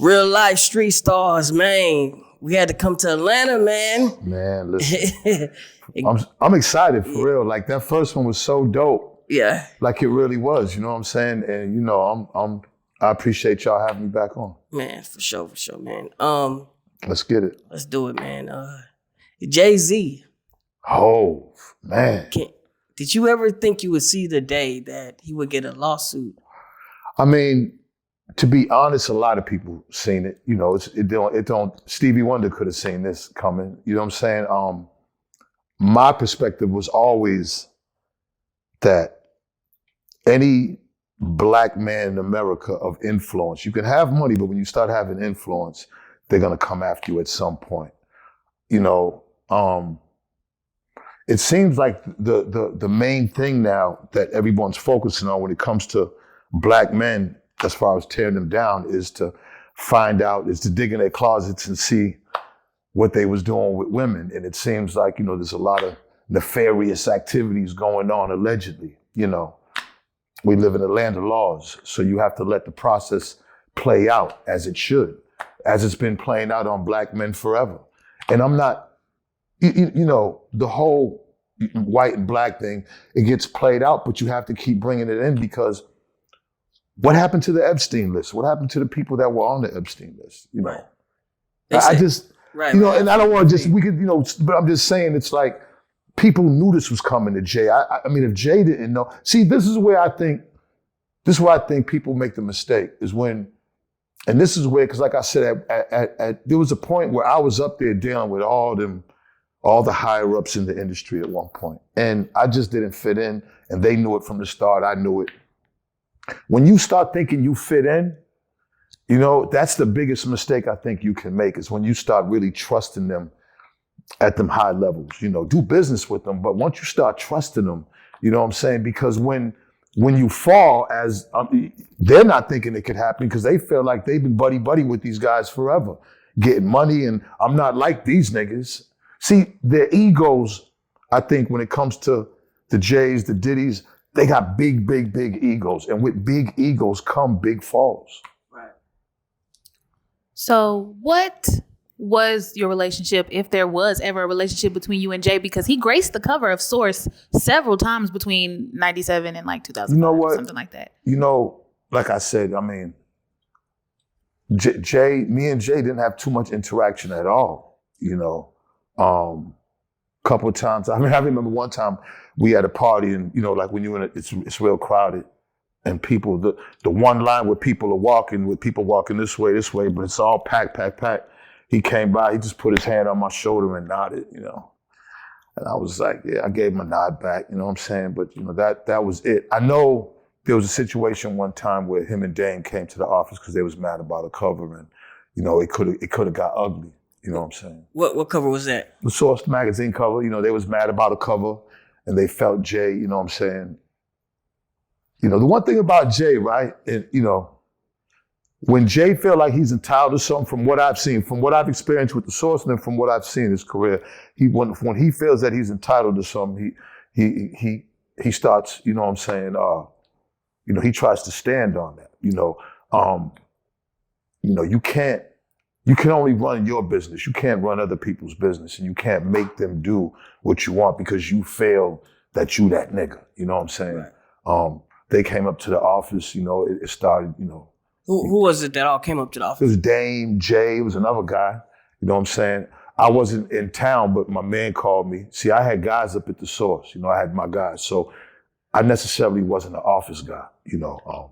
Real life street stars, man. We had to come to Atlanta, man. Man, listen. I'm excited for real. Like that first one was so dope. Yeah. Like it really was, you know what I'm saying? And you know, I appreciate y'all having me back on. Man, for sure, man. Let's get it. Let's do it, man. JayZ. Oh, man. Did you ever think you would see the day that he would get a lawsuit? I mean, to be honest, a lot of people seen it. You know, it don't. Stevie Wonder could have seen this coming. You know what I'm saying? My perspective was always that any black man in America of influence, you can have money, but when you start having influence, they're gonna come after you at some point. You know, it seems like the main thing now that everyone's focusing on when it comes to black men, as far as tearing them down, is to dig in their closets and see what they was doing with women. And it seems like, you know, there's a lot of nefarious activities going on, allegedly. You know, we live in a land of laws, so you have to let the process play out as it should, as it's been playing out on black men forever. And I'm not, you know, the whole white and black thing, it gets played out, but you have to keep bringing it in, because what happened to the Epstein list? What happened to the people that were on the Epstein list? You know, right. You know, and I don't want to we could, you know, but I'm just saying, it's like people knew this was coming to Jay. I mean, if Jay didn't know, see, this is where I think people make the mistake is when, and this is where, because like I said, there was a point where I was up there dealing with all the higher ups in the industry at one point, and I just didn't fit in, and they knew it from the start. I knew it. When you start thinking you fit in, you know, that's the biggest mistake I think you can make, is when you start really trusting them at them high levels. You know, do business with them, but once you start trusting them, you know what I'm saying? Because when you fall, as they're not thinking it could happen, because they feel like they've been buddy with these guys forever, getting money, and I'm not like these niggas. See, their egos, I think, when it comes to the Jays, the Diddies, they got big egos. And with big egos come big falls. Right. So what was your relationship, if there was ever a relationship between you and Jay? Because he graced the cover of Source several times between 97 and like 2000. You know what? Something like that. You know, like I said, I mean, me and Jay didn't have too much interaction at all, you know. Couple of times, I remember one time we had a party, and you know, like when you're in it's real crowded, and people, the one line where people are walking, with people walking this way, but it's all packed. He came by, he just put his hand on my shoulder and nodded, you know. And I was like, yeah, I gave him a nod back, you know what I'm saying? But you know, that was it. I know there was a situation one time where him and Dame came to the office because they was mad about a cover, and you know, it could have got ugly. You know what I'm saying? What cover was that? The Source magazine cover. You know, they was mad about a cover, and they felt Jay, you know what I'm saying? You know, the one thing about Jay, right? And, you know, when Jay feel like he's entitled to something, from what I've seen, from what I've experienced with the Source, and then from what I've seen in his career, when he feels that he's entitled to something, he starts, you know what I'm saying? You know, he tries to stand on that. You know, you can only run your business. You can't run other people's business, and you can't make them do what you want because you feel that you that nigga. You know what I'm saying? Right. They came up to the office, you know, it started, you know. Who was it that all came up to the office? It was Dame, Jay, it was another guy. You know what I'm saying? I wasn't in town, but my man called me. See, I had guys up at the Source. You know, I had my guys. So I necessarily wasn't an office guy, you know.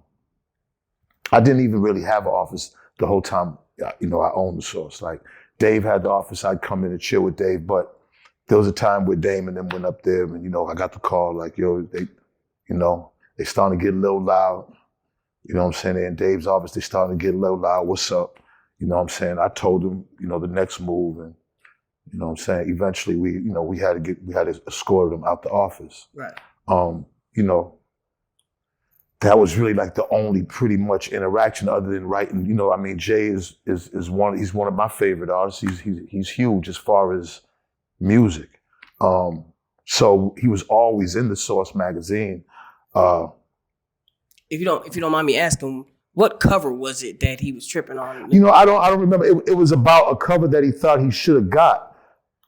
I didn't even really have an office the whole time. You know, I owned the Source. Like, Dave had the office. I'd come in and chill with Dave. But there was a time where Dame and them went up there, and, you know, I got the call, like, yo, they starting to get a little loud. You know what I'm saying? They're in Dave's office. They starting to get a little loud. What's up? You know what I'm saying? I told them, you know, the next move. And, you know what I'm saying? Eventually, we had to escort them out the office. Right. You know, that was really like the only pretty much interaction other than writing. You know, I mean, Jay is he's one of my favorite artists. He's huge as far as music. So he was always in the Source magazine. If you don't mind me asking, What cover was it that he was tripping on? You know, I don't remember. It was about a cover that he thought he should have got.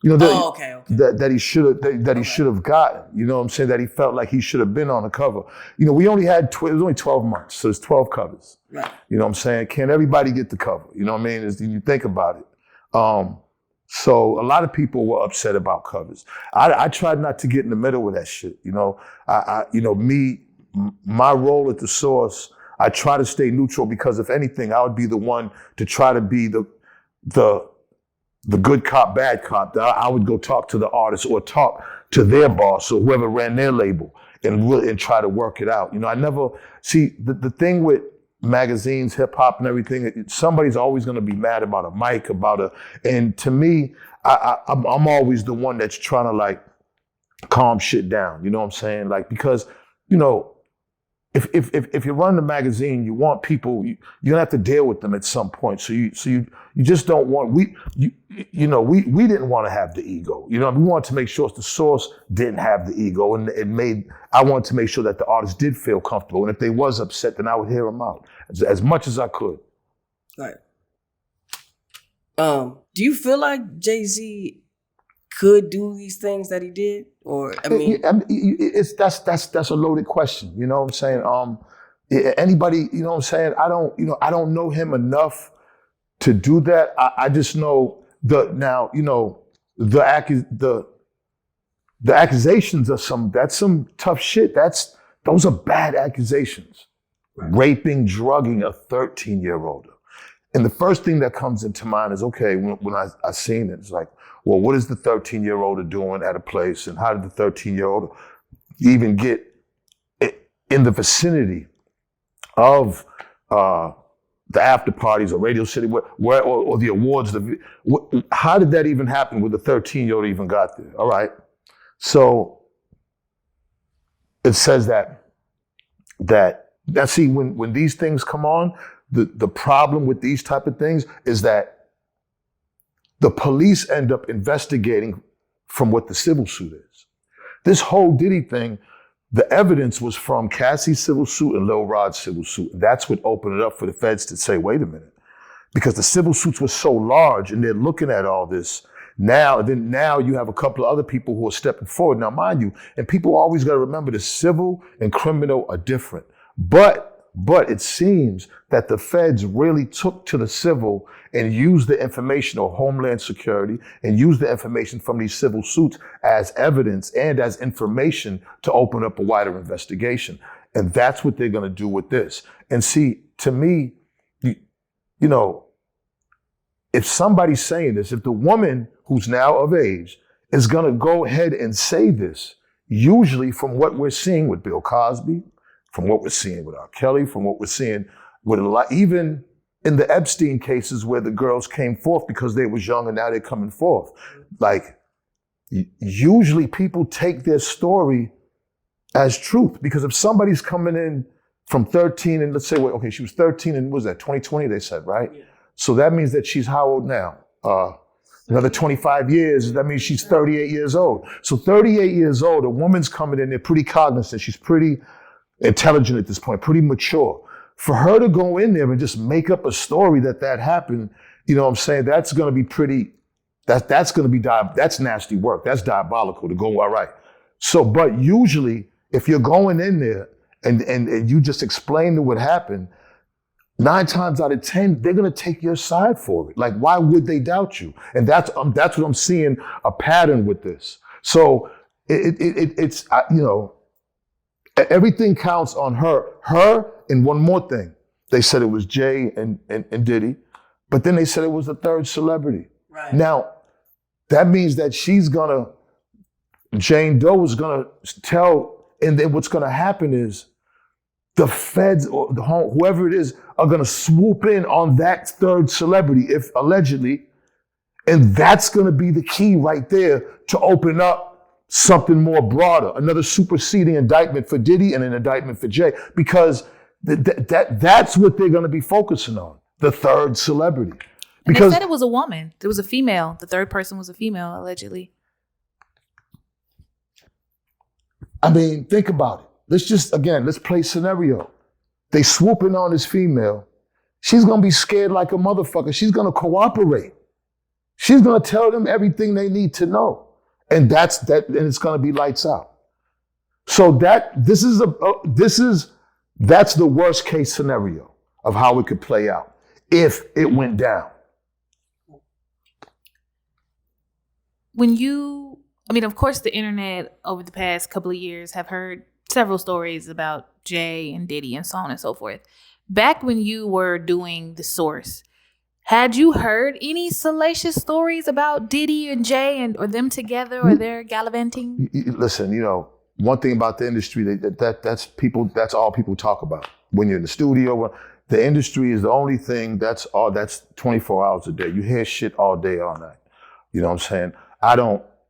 You know, okay. That he should have he should have gotten. You know what I'm saying? That he felt like he should have been on a cover. You know, we only had it was only 12 months, so there's 12 covers. Right. You know what I'm saying? Can't everybody get the cover? You know what I mean? As you think about it. So a lot of people were upset about covers. I tried not to get in the middle of that shit. You know, my role at the Source, I try to stay neutral because if anything, I would be the one to try to be the good cop, bad cop. I would go talk to the artist or talk to their boss or whoever ran their label and try to work it out. You know, I never see the thing with magazines, hip hop, and everything. Somebody's always going to be mad about a mic, and to me, I'm always the one that's trying to like calm shit down. You know what I'm saying? Like because you know. If you run the magazine, you want people. You're gonna have to deal with them at some point. So you just don't want. We didn't want to have the ego. You know, we wanted to make sure the Source didn't have the ego, and I wanted to make sure that the artist did feel comfortable. And if they was upset, then I would hear them out as much as I could. Right. Do you feel like JayZ could do these things that he did, or that's a loaded question. You know what I'm saying? Anybody, you know what I'm saying? I don't know him enough to do that. I just know the accusations are some tough shit. Those are bad accusations. Right. Raping, drugging a 13-year-old. And the first thing that comes into mind is, okay, when I seen it, it's like, well, what is the 13-year-old doing at a place, and how did the 13-year-old even get in the vicinity of the after parties or Radio City, or the awards? How did that even happen where the 13-year-old even got there? All right, so it says that see when these things come on, the problem with these type of things is that the police end up investigating from what the civil suit is. This whole Diddy thing, the evidence was from Cassie's civil suit and Lil Rod's civil suit. That's what opened it up for the feds to say, wait a minute, because the civil suits were so large and they're looking at all this. Now you have a couple of other people who are stepping forward. Now, mind you, and people always got to remember the civil and criminal are different. But it seems that the feds really took to the civil and used the information of Homeland Security and used the information from these civil suits as evidence and as information to open up a wider investigation. And that's what they're going to do with this. And see, to me, you know, if somebody's saying this, if the woman who's now of age is going to go ahead and say this, usually from what we're seeing with Bill Cosby, from what we're seeing with R. Kelly, from what we're seeing with a lot, even in the Epstein cases where the girls came forth because they was young and now they're coming forth. Like, usually people take their story as truth, because if somebody's coming in from 13 and let's say, well, okay, she was 13 and what was that, 2020 they said, right? Yeah. So that means that she's how old now? Another 25 years, that means she's 38 years old. So 38 years old, a woman's coming in, they're pretty cognizant, she's pretty intelligent at this point, pretty mature. For her to go in there and just make up a story that happened, you know what I'm saying? That's going to be pretty, that's going to be, that's nasty work. That's diabolical to go, all right. So, but usually if you're going in there and you just explain to what happened, 9 times out of 10, they're going to take your side for it. Like, why would they doubt you? And that's what I'm seeing a pattern with this. So it's you know, everything counts on her. And one more thing. They said it was Jay and Diddy, but then they said it was the third celebrity. Right. Now, that means that Jane Doe is gonna tell, and then what's gonna happen is the feds or whoever it is are gonna swoop in on that third celebrity, if allegedly, and that's gonna be the key right there to open up something more broader, another superseding indictment for Diddy and an indictment for Jay, because that's what they're going to be focusing on, the third celebrity. Because and they said it was a woman. It was a female. The third person was a female, allegedly. I mean, think about it. Let's play scenario. they swooping on this female, she's gonna be scared like a motherfucker. She's gonna cooperate. She's gonna tell them everything they need to know. And that's that, and it's gonna be lights out. So that's the worst case scenario of how it could play out if it went down. Of course, the internet over the past couple of years have heard several stories about Jay and Diddy and so on and so forth. Back when you were doing The Source, had you heard any salacious stories about Diddy and Jay or them together or their gallivanting? Listen, one thing about the industry that's all people talk about. When you're in the studio, the industry is the only thing that's 24 hours a day. You hear shit all day, all night. You know what I'm saying?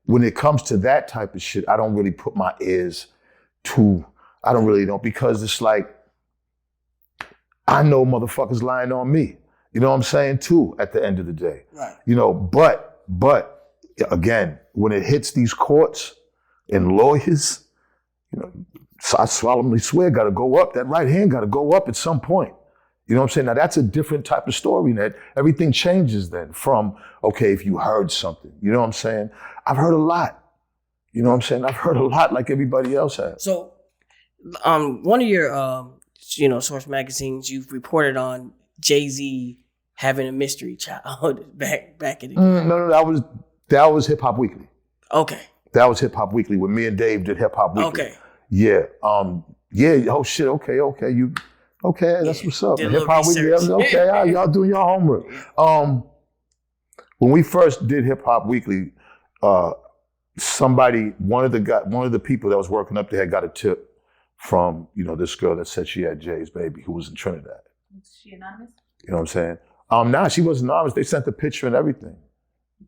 When it comes to that type of shit, I don't really put my ears I don't really know, because it's like, I know motherfuckers lying on me. You know what I'm saying, too, at the end of the day. Right. But again, when it hits these courts and lawyers, so I solemnly swear, gotta go up. That right hand gotta go up at some point. You know what I'm saying? Now that's a different type of story. That everything changes then from, okay, if you heard something, you know what I'm saying? I've heard a lot. You know what I'm saying? I've heard a lot like everybody else has. So, one of your, Source magazines, you've reported on JayZ having a mystery child back in the day. No, that was Hip Hop Weekly. Okay. That was Hip Hop Weekly when me and Dave did Hip Hop Weekly. Okay. Yeah. Oh shit. Okay. That's what's up. Hip Hop Weekly. Okay. Y'all doing your homework. When we first did Hip Hop Weekly, one of the people that was working up there had got a tip from, this girl that said she had Jay's baby who was in Trinidad. Was she anonymous? You know what I'm saying? Nah, she wasn't anonymous. They sent the picture and everything.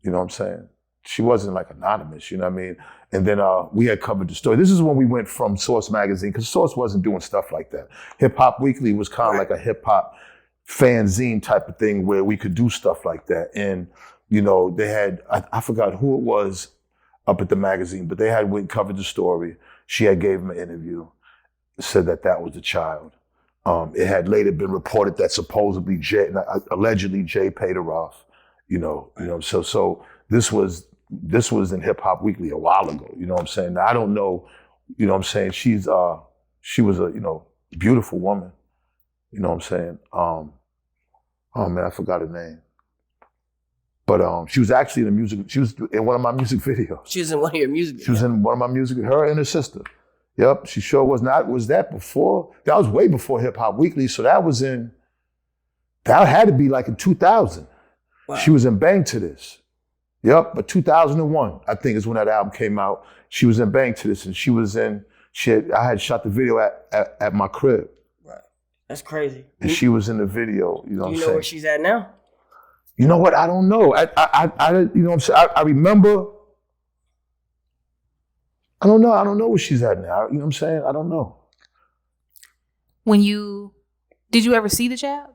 You know what I'm saying? She wasn't like anonymous, you know what I mean? And then we had covered the story. This is when we went from Source magazine, because Source wasn't doing stuff like that. Hip Hop Weekly was kind of like a hip hop fanzine type of thing where we could do stuff like that. And, they had, I forgot who it was up at the magazine, but they had covered the story. She had gave him an interview, said that was the child. It had later been reported that supposedly allegedly Jay paid her off, so this was in Hip Hop Weekly a while ago, you know what I'm saying? Now, I don't know, you know what I'm saying? She was a, beautiful woman, you know what I'm saying? Oh man, I forgot her name. But she was actually she was in one of my music videos. She was in one of your music videos? She was in one of my music, her and her sister. Yep, she sure was. Not. Was that before? That was way before Hip Hop Weekly, so that had to be like in 2000. Wow. She was in Bang to This. Yep, but 2001, I think, is when that album came out. She was in Bang to This, and I had shot the video at my crib. Right. That's crazy. And she was in the video, you know what I'm saying? Do you know where she's at now? You know what? I don't know. I you know what I'm saying? I remember. I don't know where she's at now. You know what I'm saying? I don't know. Did you ever see the child?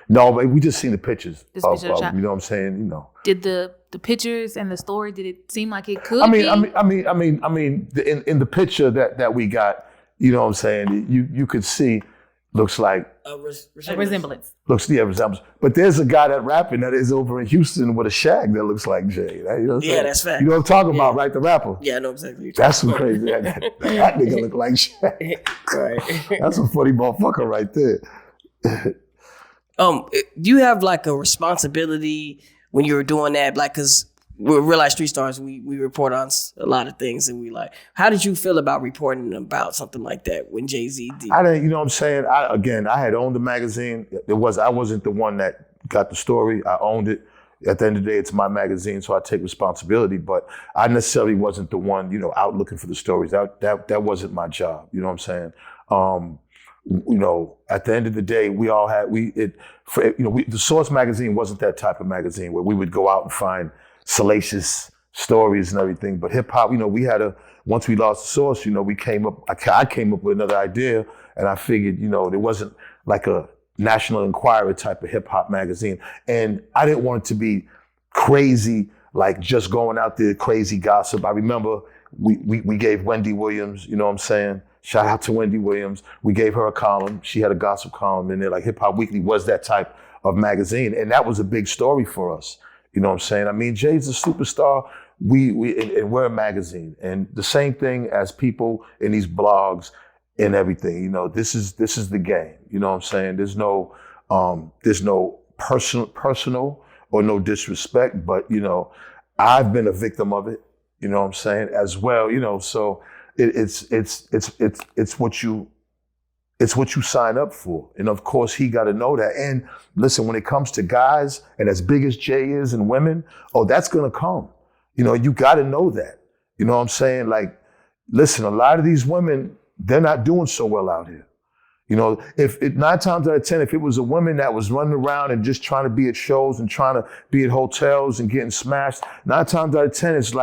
No, but we just seen the pictures. You know what I'm saying? Did the pictures and the story, did it seem like it could be? In the picture that we got, you know what I'm saying? You could see, looks like a resemblance. Resemblance. But there's a guy that rapping that is over in Houston with a shag that looks like Jay. You know what I'm saying? That's fact. You know what I'm talking about, right? The rapper. Yeah, I know exactly. That's some crazy. that nigga look like Jay. Right. That's a funny motherfucker right there. Do you have like a responsibility when you were doing that? Like, cause we're Reallyfe Street Stars, we report on a lot of things, and we like, how did you feel about reporting about something like that when JayZ did? I didn't, you know what I'm saying? I had owned the magazine. I wasn't the one that got the story. I owned it. At the end of the day, it's my magazine, so I take responsibility, but I necessarily wasn't the one, out looking for the stories. That wasn't my job. You know what I'm saying? At the end of the day, the Source magazine wasn't that type of magazine where we would go out and find salacious stories and everything. But hip hop, once we lost the Source, I came up with another idea, and I figured, there wasn't like a National Enquirer type of hip hop magazine. And I didn't want it to be crazy, like just going out there, crazy gossip. I remember we gave Wendy Williams, you know what I'm saying? Shout out to Wendy Williams. We gave her a column. She had a gossip column in there. Like Hip Hop Weekly was that type of magazine. And that was a big story for us. You know what I'm saying? I mean, Jay's a superstar. And we're a magazine. And the same thing as people in these blogs and everything. You know, this is the game. You know what I'm saying? There's no personal or no disrespect, but you know, I've been a victim of it. You know what I'm saying? As well. You know, so it's what you sign up for. And of course, he got to know that. And listen, when it comes to guys, and as big as Jay is and women, that's gonna come. You know, you got to know that. You know what I'm saying? Like, listen, a lot of these women, they're not doing so well out here. You know, if 9 times out of 10, if it was a woman that was running around and just trying to be at shows and trying to be at hotels and getting smashed, 9 times out of 10, it's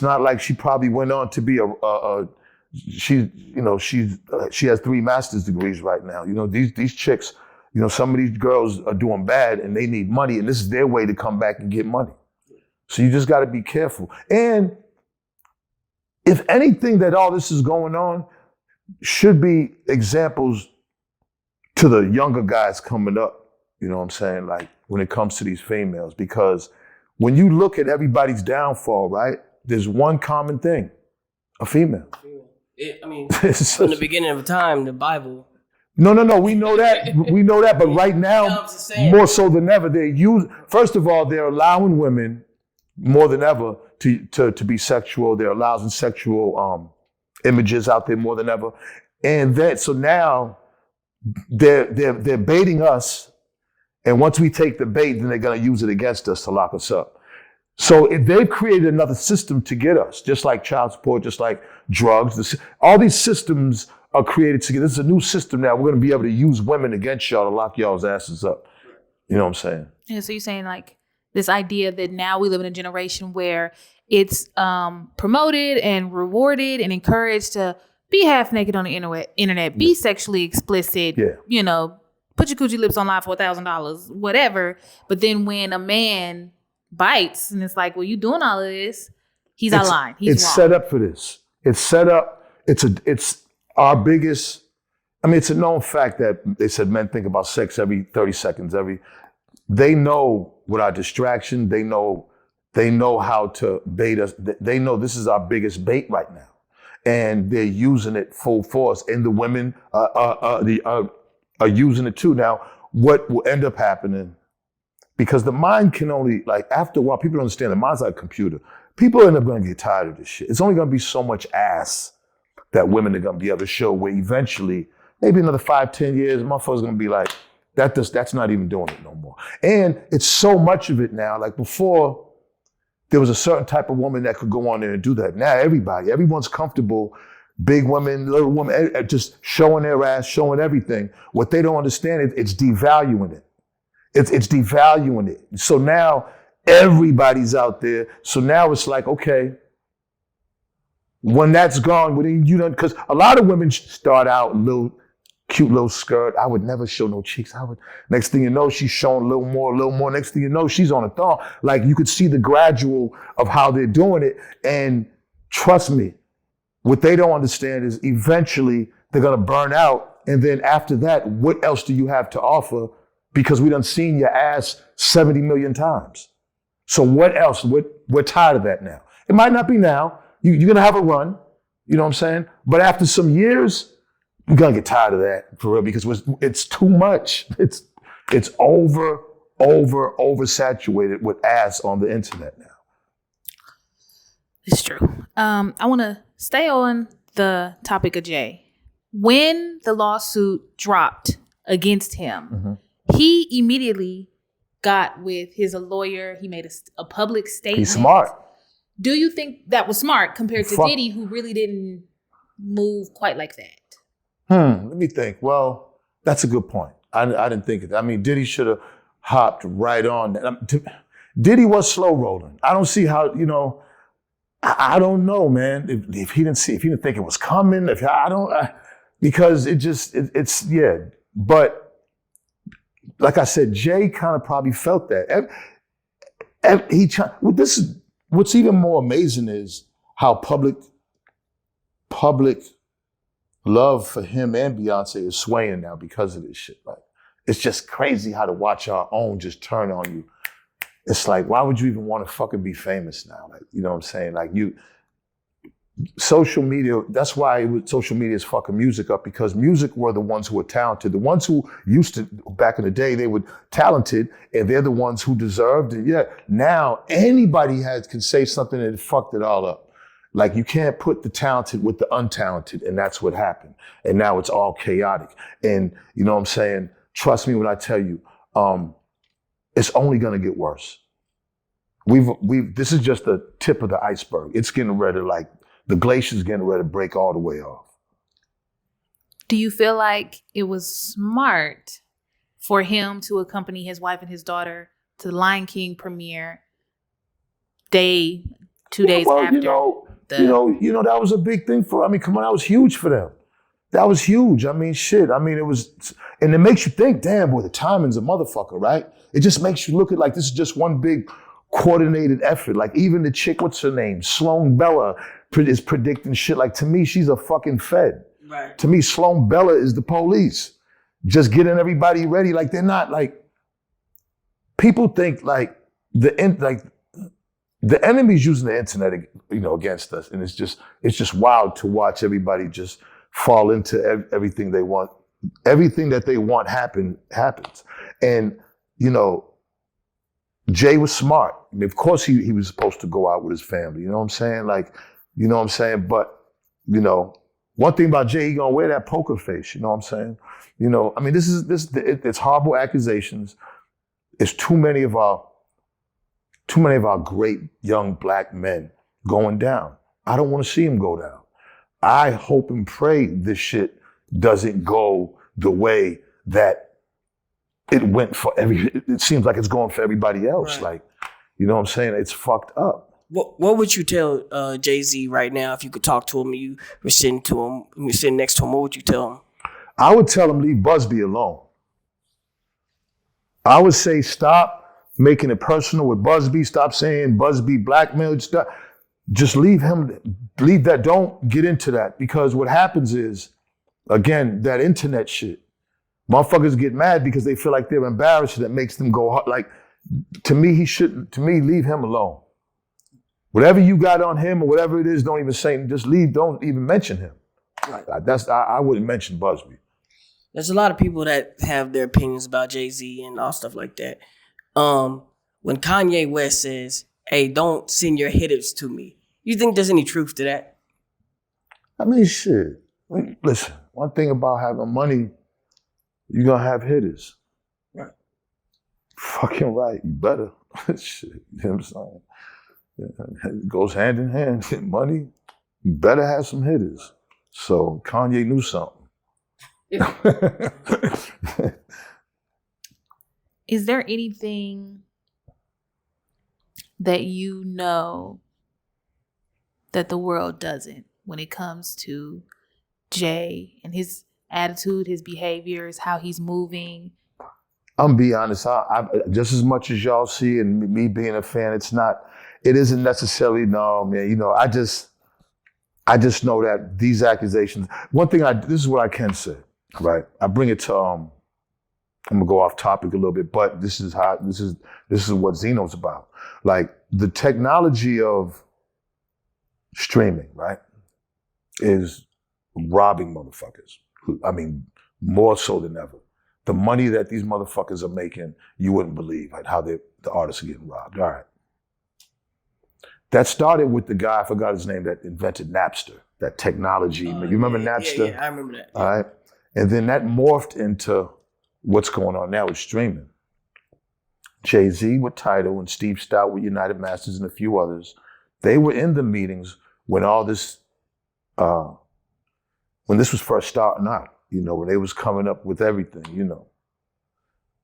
not like she probably went on to be she has 3 master's degrees right now. You know, these chicks, you know, some of these girls are doing bad and they need money, and this is their way to come back and get money. So you just got to be careful. And if anything, that all this is going on should be examples to the younger guys coming up. You know what I'm saying? Like when it comes to these females, because when you look at everybody's downfall, right? There's one common thing: a female. From the beginning of time, the Bible. No. We know that. We know that. But right now, more so than ever, first of all, they're allowing women more than ever to be sexual. They're allowing sexual images out there more than ever. And so now they're baiting us. And once we take the bait, then they're going to use it against us to lock us up. So if they've created another system to get us, just like child support, just like drugs, all these systems are created to get. This is a new system now. We're going to be able to use women against y'all to lock y'all's asses up. You know what I'm saying? Yeah, so you're saying like this idea that now we live in a generation where it's promoted and rewarded and encouraged to be half naked on the internet, be sexually explicit, you know, put your coochie lips online for $1,000, whatever. But then when a man bites and it's like, well, you doing all of this, he's out of line. He's wrong. Set up for this. It's set up. It's our biggest. I mean, it's a known fact that they said men think about sex every 30 seconds. They know with our distraction, they know how to bait us. They know this is our biggest bait right now, and they're using it full force. And the women are using it too. Now, what will end up happening? Because the mind can only, like, after a while, people don't understand the mind's like a computer. People end up going to get tired of this shit. It's only going to be so much ass that women are going to be able to show, where eventually, maybe another 5-10 years, motherfuckers going to be like, that's not even doing it no more. And it's so much of it now. Like before, there was a certain type of woman that could go on there and do that. Now everyone's comfortable, big women, little women, just showing their ass, showing everything. What they don't understand is it's devaluing it. It's devaluing it. So now everybody's out there. So now it's like, okay, when that's gone, because a lot of women start out cute little skirt. I would never show no cheeks. Next thing you know, she's showing a little more. Next thing you know, she's on a thong. Like you could see the gradual of how they're doing it. And trust me, what they don't understand is eventually they're going to burn out. And then after that, what else do you have to offer? Because we done seen your ass 70 million times. So what else? We're tired of that now. It might not be now. You're going to have a run. You know what I'm saying? But after some years, you're going to get tired of that for real, because it's too much. It's oversaturated with ass on the internet now. It's true. I want to stay on the topic of Jay. When the lawsuit dropped against him, he immediately got with his lawyer. He made a public statement. He's smart. Do you think that was smart compared to Diddy, who really didn't move quite like that? Let me think. Well, that's a good point. I didn't think of that. I mean, Diddy should have hopped right on that. Diddy was slow rolling. I don't see how, I don't know, man. If he didn't think it was coming, because it's. But like I said, Jay kind of probably felt that. What's even more amazing is how public love for him and Beyonce is swaying now because of this shit. Like, it's just crazy how to watch our own just turn on you. It's like, why would you even want to fucking be famous now? Like, you know what I'm saying? Like social media, that's why social media is fucking music up, because music were the ones who were talented. The ones who used to, back in the day, they were talented and they're the ones who deserved it. Yeah, now anybody can say something and fucked it all up. Like, you can't put the talented with the untalented, and that's what happened. And now it's all chaotic. And you know what I'm saying? Trust me when I tell you, it's only gonna get worse. This is just the tip of the iceberg. It's getting ready to, like, the glacier's getting ready to break all the way off. Do you feel like it was smart for him to accompany his wife and his daughter to the Lion King premiere 2 days after? That was a big thing come on, that was huge for them. That was huge. I mean, shit. I mean, it was, and it makes you think, damn, boy, the timing's a motherfucker, right? It just makes you look at like this is just one big coordinated effort. Like, even the chick, what's her name? Sloan Bella is predicting shit. Like, to me, she's a fucking Fed. Right. To me, Sloan Bella is the police. Just getting everybody ready. Like, they're not, like, people think like the enemy's using the internet, against us. And it's just wild to watch everybody just fall into everything they want. Everything that they want happens. And, Jay was smart. I mean, of course he was supposed to go out with his family. You know what I'm saying? Like, you know what I'm saying? But, one thing about Jay, he gonna wear that poker face. You know what I'm saying? I mean, it's horrible accusations. It's too many of our great young black men going down. I don't want to see him go down. I hope and pray this shit doesn't go the way that it went for it seems like it's going for everybody else. Right. Like, you know what I'm saying? It's fucked up. What would you tell JayZ right now if you could talk to him and you were sitting next to him? What would you tell him? I would tell him, leave Busby alone. I would say, stop making it personal with Busby. Stop saying Busby blackmailed. Just leave that. Don't get into that, because what happens is, again, that internet shit. Motherfuckers get mad because they feel like they're embarrassed. That makes them go hard. Like, to me, leave him alone. Whatever you got on him or whatever it is, don't even say, just leave, don't even mention him. Right. I wouldn't mention Busby. There's a lot of people that have their opinions about JayZ and all stuff like that. When Kanye West says, hey, don't send your hitters to me, you think there's any truth to that? I mean, shit. Listen, one thing about having money, you're going to have hitters. Right. Fucking right. You better. Shit. You know what I'm saying? It goes hand in hand. Money, you better have some hitters. So Kanye knew something. Yeah. Is there anything that you know that the world doesn't when it comes to Jay and his attitude, his behaviors, how he's moving? I'm gonna be honest. I just as much as y'all see, and me being a fan, it isn't necessarily, no, man. I just know that these accusations. One thing this is what I can say, right? I bring it to I'm gonna go off topic a little bit, but this is what Zeno's about. Like, the technology of streaming, right, is robbing motherfuckers. I mean, more so than ever. The money that these motherfuckers are making, you wouldn't believe, like, how the artists are getting robbed. All right. That started with the guy, I forgot his name, that invented Napster, that technology. You remember Napster? Yeah, I remember that. All right. And then that morphed into what's going on now with streaming. JayZ with Tidal and Steve Stout with United Masters and a few others, they were in the meetings when all this, when this was first starting out, when they was coming up with everything,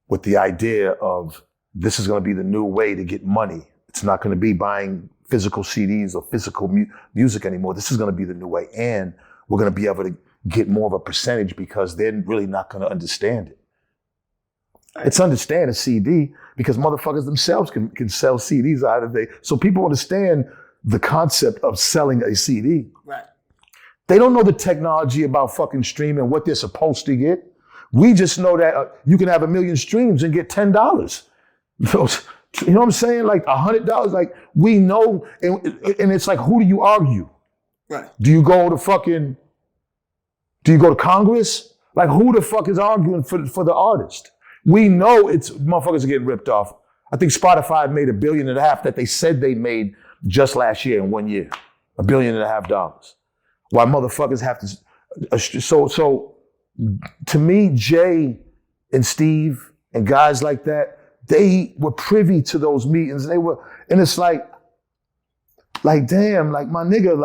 with the idea of this is going to be the new way to get money. It's not going to be buying physical CDs or physical music anymore. This is going to be the new way. And we're going to be able to get more of a percentage because they're really not going to understand it. It's understand a CD because motherfuckers themselves can sell CDs out of so people understand the concept of selling a CD. Right. They don't know the technology about fucking streaming, what they're supposed to get. We just know that you can have 1 million streams and get $10. You know what I'm saying? Like $100. Like we know, and it's like, who do you argue? Right. Do you go to Congress? Like who the fuck is arguing for the artist? We know it's motherfuckers are getting ripped off. I think Spotify made $1.5 billion that they said they made just last year in 1 year. $1.5 billion. Why motherfuckers have to, so to me, Jay and Steve and guys like that, they were privy to those meetings. And it's like damn, like my nigga,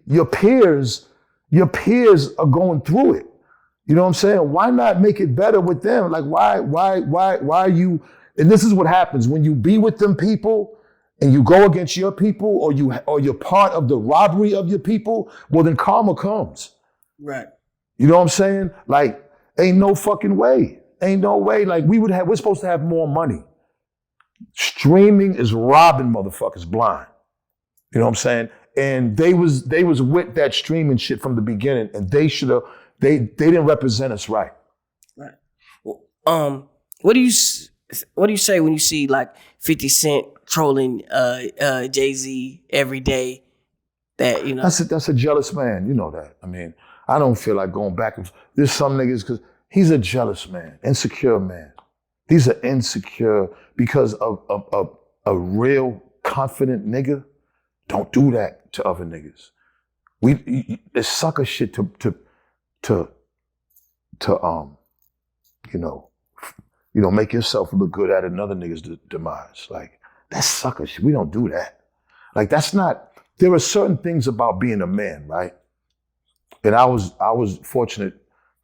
your peers are going through it. You know what I'm saying? Why not make it better with them? Like why are you? And this is what happens when you be with them people and you go against your people, or you're part of the robbery of your people. Well, then karma comes. Right. You know what I'm saying? Like, ain't no fucking way. Ain't no way. Like we're supposed to have more money. Streaming is robbing motherfuckers blind. You know what I'm saying? And they was with that streaming shit from the beginning, and they didn't represent us right. Right. Well, what do you say when you see like 50 Cent trolling JayZ every day? That you know that's a jealous man. You know that. I mean, I don't feel like going back and there's some niggas because he's a jealous man, insecure man. He's an insecure because of a real confident nigga. Don't do that to other niggas. It's sucker shit to make yourself look good at another nigga's demise. Like that's sucker shit. We don't do that. Like that's not. There are certain things about being a man, right? And I was fortunate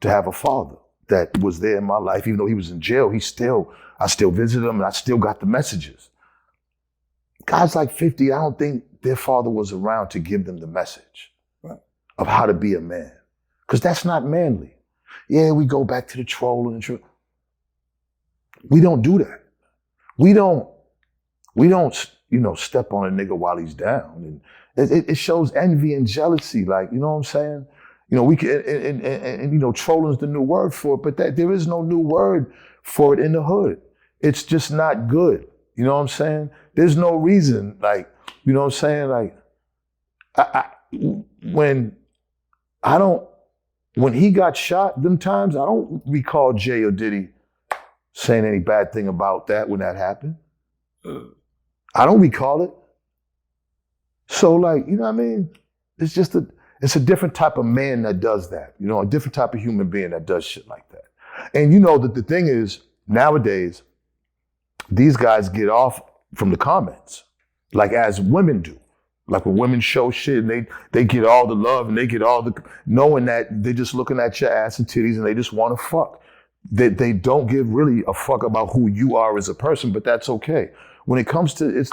to have a father that was there in my life, even though he was in jail. I still visited him, and I still got the messages. Guys like 50, I don't think their father was around to give them the message of how to be a man, because that's not manly. Yeah, we go back to the trolling and we don't do that. We don't step on a nigga while he's down, and it shows envy and jealousy. Like, you know what I'm saying? We can, and trolling is the new word for it, but there is no new word for it in the hood. It's just not good. You know what I'm saying? There's no reason, like, you know what I'm saying? Like, when he got shot them times, I don't recall Jay or Diddy saying any bad thing about that when that happened. I don't recall it. So like, you know what I mean? It's a different type of man that does that. A different type of human being that does shit like that. And you know that the thing is, nowadays, these guys get off from the comments, like as women do. Like when women show shit and they get all the love and they get all the, knowing that they're just looking at your ass and titties and they just want to fuck. They don't give really a fuck about who you are as a person, but that's okay. When it comes to, as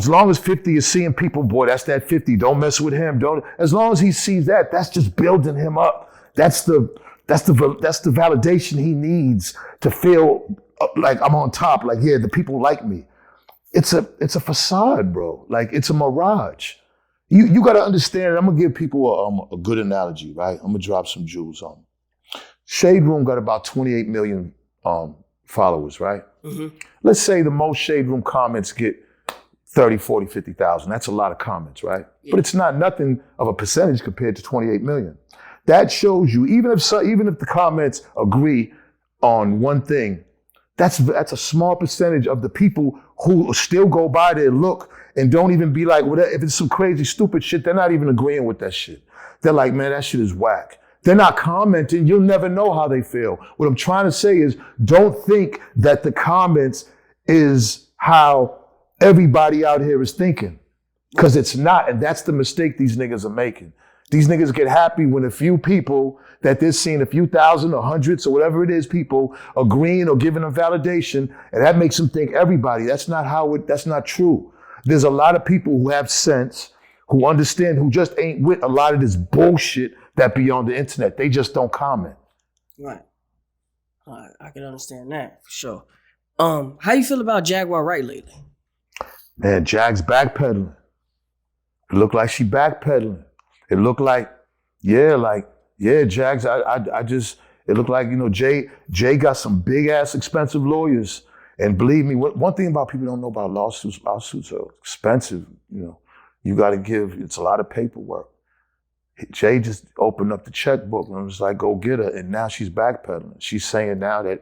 long as 50 is seeing people, boy, that's that 50. Don't mess with him. As long as he sees that, that's just building him up. That's the validation he needs to feel like I'm on top. Like, yeah, the people like me. It's a facade, bro. Like, it's a mirage. You got to understand. I'm gonna give people a good analogy, right? I'm gonna drop some jewels on them. Shade Room got about 28 million followers, right? Mm-hmm. Let's say the most Shade Room comments get 30, 40, 50,000. That's a lot of comments, right? Yeah. But it's not nothing of a percentage compared to 28 million. That shows you, even if the comments agree on one thing, that's a small percentage of the people who still go by there, look, and don't even be like, whatever. If it's some crazy, stupid shit, they're not even agreeing with that shit. They're like, man, that shit is whack. They're not commenting. You'll never know how they feel. What I'm trying to say is, don't think that the comments is how everybody out here is thinking, because it's not, and that's the mistake these niggas are making. These niggas get happy when a few people that they're seeing, a few thousand or hundreds or whatever it is, people agreeing or giving them validation, and that makes them think everybody. That's not true. There's a lot of people who have sense, who understand, who just ain't with a lot of this bullshit that be on the internet. They just don't comment. Right. I can understand that for sure. How you feel about Jaguar Wright lately? Man, Jag's backpedaling. It looked like she backpedaling. It looked like, Jags, I just, it looked like, Jay got some big ass expensive lawyers. And believe me, one thing about people don't know about lawsuits are expensive, You got to give, it's a lot of paperwork. Jay just opened up the checkbook and was like, go get her. And now she's backpedaling. She's saying now that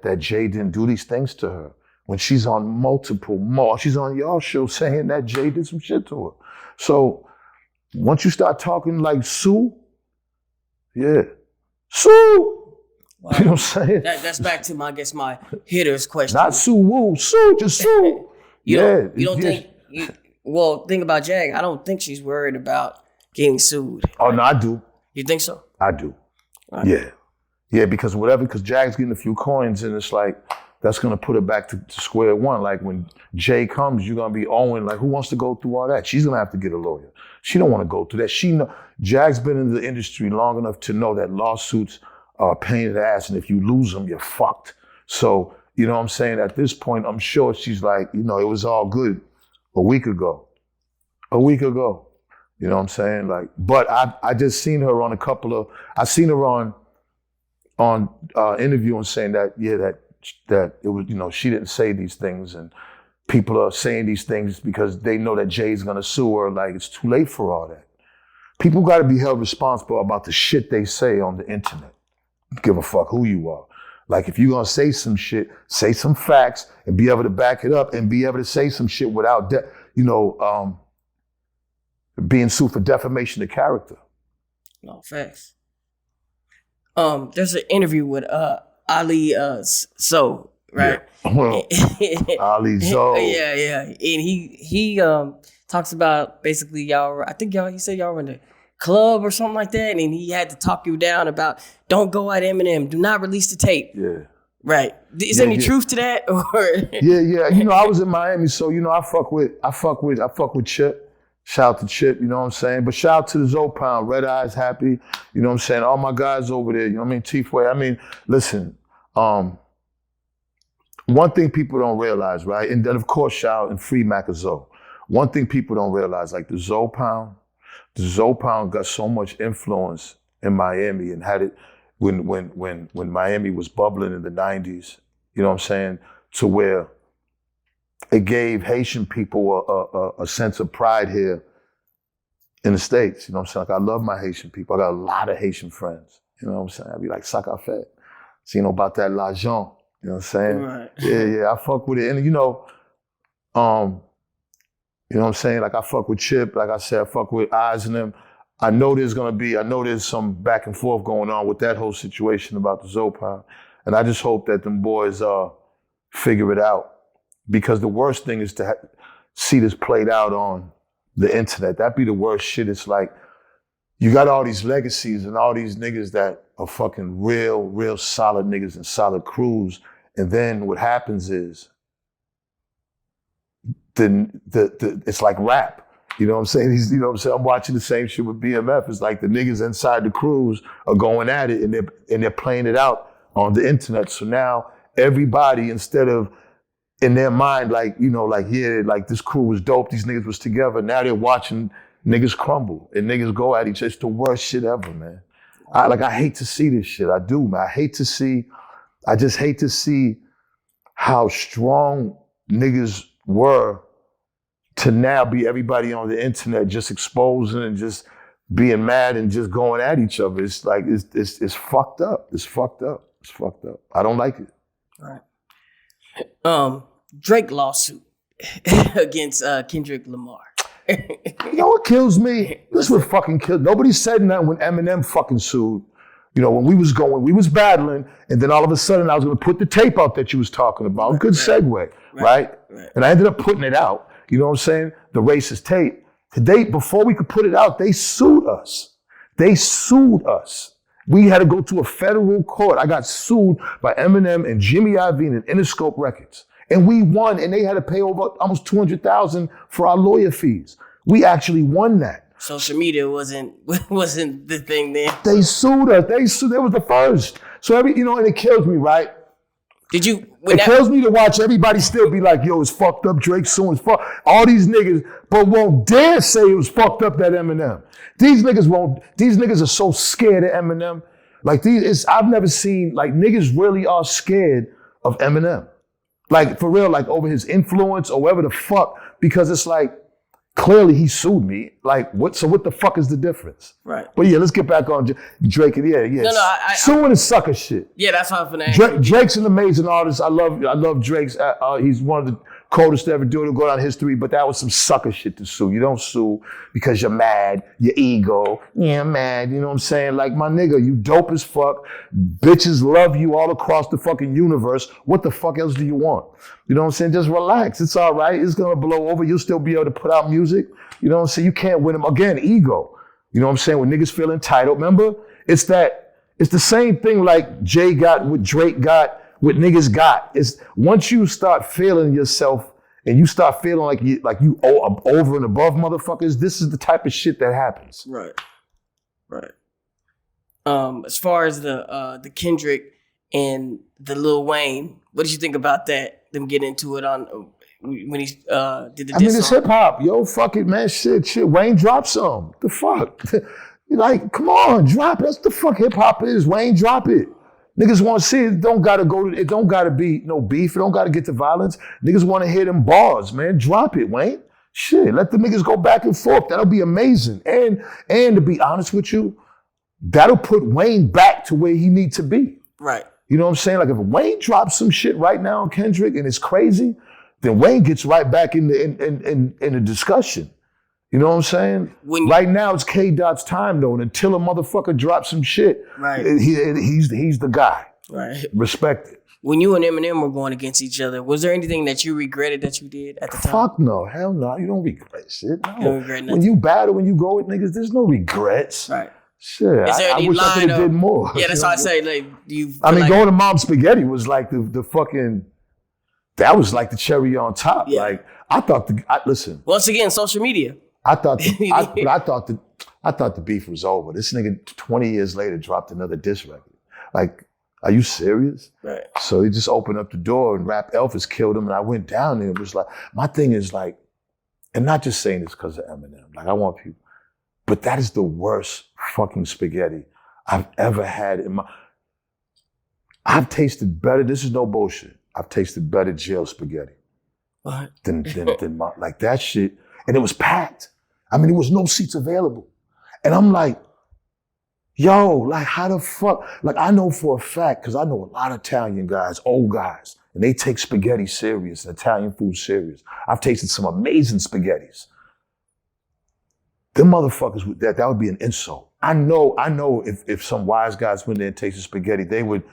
that Jay didn't do these things to her. When she's on she's on y'all show saying that Jay did some shit to her. So once you start talking like Sue, Sue! Wow. You know what I'm saying? That's back to my hitter's question. Not Sue Woo, Sue, just Sue. You don't think, think about Jag. I don't think she's worried about getting sued. Oh, no, I do. You think so? I do. Right. Yeah. Yeah, because Jag's getting a few coins and it's like, that's going to put it back to square one. Like when Jay comes, you're going to be owing, like who wants to go through all that? She's going to have to get a lawyer. She don't want to go through that. Jag's been in the industry long enough to know that lawsuits are a pain in the ass. And if you lose them, you're fucked. So, you know what I'm saying? At this point, I'm sure she's like, it was all good a week ago. You know what I'm saying? Like, but I just seen her on I seen her on interviewing saying that it was, she didn't say these things and people are saying these things because they know that Jay's gonna sue her. Like, it's too late for all that. People gotta be held responsible about the shit they say on the internet. Give a fuck who you are. Like, if you're gonna say some shit, say some facts and be able to back it up and be able to say some shit without, being sued for defamation of character. No, facts. There's an interview with Ali So, right? Yeah. Well, Ali So. Yeah. And he talks about basically he said y'all were in the club or something like that, and he had to talk you down about don't go at Eminem, do not release the tape. Yeah. Right. Is there any truth to that? Or Yeah. I was in Miami, so I fuck with Chip. Shout out to Chip, you know what I'm saying? But shout out to the Zoe Pound, Red Eyes Happy, you know what I'm saying? All my guys over there, you know what I mean? T-Way. Listen, one thing people don't realize, right? And then of course, shout out and free Mac of Zoe. One thing people don't realize, like the Zoe Pound got so much influence in Miami and had it when Miami was bubbling in the 90s, you know what I'm saying? To where it gave Haitian people a sense of pride here in the States. You know what I'm saying? Like, I love my Haitian people. I got a lot of Haitian friends. You know what I'm saying? I'd be like, Saka Fed. So, about that l'argent. You know what I'm saying? Right. Yeah, I fuck with it. And, you know what I'm saying? Like, I fuck with Chip. Like I said, I fuck with Eyes and them. I know there's some back and forth going on with that whole situation about the Zopan. And I just hope that them boys figure it out. Because the worst thing is to see this played out on the internet. That'd be the worst shit. It's like, you got all these legacies and all these niggas that are fucking real solid niggas and solid crews. And then what happens is, it's like rap. You know what I'm saying? I'm watching the same shit with BMF. It's like the niggas inside the crews are going at it and they're playing it out on the internet. So now everybody, instead of in their mind, like this crew was dope, these niggas was together. Now they're watching niggas crumble and niggas go at each other. It's the worst shit ever, man. I hate to see this shit. I do, man. I just hate to see how strong niggas were to now be everybody on the internet just exposing and just being mad and just going at each other. It's like, it's fucked up. It's fucked up. It's fucked up. I don't like it. All right. Drake lawsuit against Kendrick Lamar. You know what kills me? This would fucking kill. Nobody said nothing when Eminem fucking sued. You know, when we was battling, and then all of a sudden I was gonna put the tape out that you was talking about. Good segue, right? And I ended up putting it out. You know what I'm saying? The racist tape. Today, before we could put it out, they sued us. We had to go to a federal court. I got sued by Eminem and Jimmy Iovine and Interscope Records. And we won, and they had to pay over almost $200,000 for our lawyer fees. We actually won that. Social media wasn't the thing then. They sued us. They was the first. So and it kills me, right? Did you? It kills me to watch everybody still be like, yo, it's fucked up, Drake suing fuck. All these niggas, but won't dare say it was fucked up that Eminem. These niggas are so scared of Eminem. Like I've never seen, like niggas really are scared of Eminem. Like for real, like over his influence or whatever the fuck, because it's like, clearly he sued me. Like what the fuck is the difference? Right. But yeah, let's get back on Drake. Yeah. No, suing is sucker shit. Yeah, that's what I'm gonna ask. Drake's an amazing artist. I love Drake's. He's one of the coldest to ever do it. It'll go down history. But that was some sucker shit to sue. You don't sue because you're mad. Your ego. Yeah, I'm mad. You know what I'm saying? Like my nigga, you dope as fuck. Bitches love you all across the fucking universe. What the fuck else do you want? You know what I'm saying? Just relax. It's all right. It's gonna blow over. You'll still be able to put out music. You know what I'm saying? You can't win them. Again, ego. You know what I'm saying? When niggas feel entitled, remember? It's the same thing like Jay got, what Drake got, what niggas got. It's once you start feeling yourself and you start feeling like you over and above motherfuckers, this is the type of shit that happens. Right. As far as the Kendrick and the Lil Wayne, what did you think about that? Them getting into it on when he did the diss. I mean, it's hip hop. Yo, fuck it, man. Shit. Wayne, drop some. The fuck? Like, come on, drop it. That's the fuck hip hop is. Wayne, drop it. Niggas want to see it. It don't gotta be no beef. It don't gotta get to violence. Niggas want to hear them bars, man. Drop it, Wayne. Shit, let the niggas go back and forth. That'll be amazing. And to be honest with you, that'll put Wayne back to where he needs to be. Right. You know what I'm saying? Like if Wayne drops some shit right now on Kendrick and it's crazy, then Wayne gets right back in the discussion. You know what I'm saying? Right now it's K-Dot's time though, and until a motherfucker drops some shit, right, he's the guy. Right. Respect it. When you and Eminem were going against each other, was there anything that you regretted that you did at the time? Fuck no, hell no. You don't regret shit. No. You don't regret nothing. When you battle, when you go with niggas, there's no regrets. Right. Shit, I wish I could have did more. Yeah, that's why I say, like, going to Mom's Spaghetti was like the fucking, that was like the cherry on top. Yeah. Like, I thought listen. Once again, social media. I thought the beef was over. This nigga 20 years later dropped another diss record. Like, are you serious? Right. So he just opened up the door and Rap Elvis killed him, and I went down and it was like, my thing is like, and not just saying this because of Eminem. Like, I want people, but that is the worst fucking spaghetti I've ever had in my. I've tasted better. This is no bullshit. I've tasted better jail spaghetti. What? Than my, like that shit. And it was packed. I mean, there was no seats available. And I'm like, yo, like how the fuck? Like I know for a fact, because I know a lot of Italian guys, old guys, and they take spaghetti serious and Italian food serious. I've tasted some amazing spaghettis. Them motherfuckers, that would be an insult. I know if some wise guys went there and tasted spaghetti, they would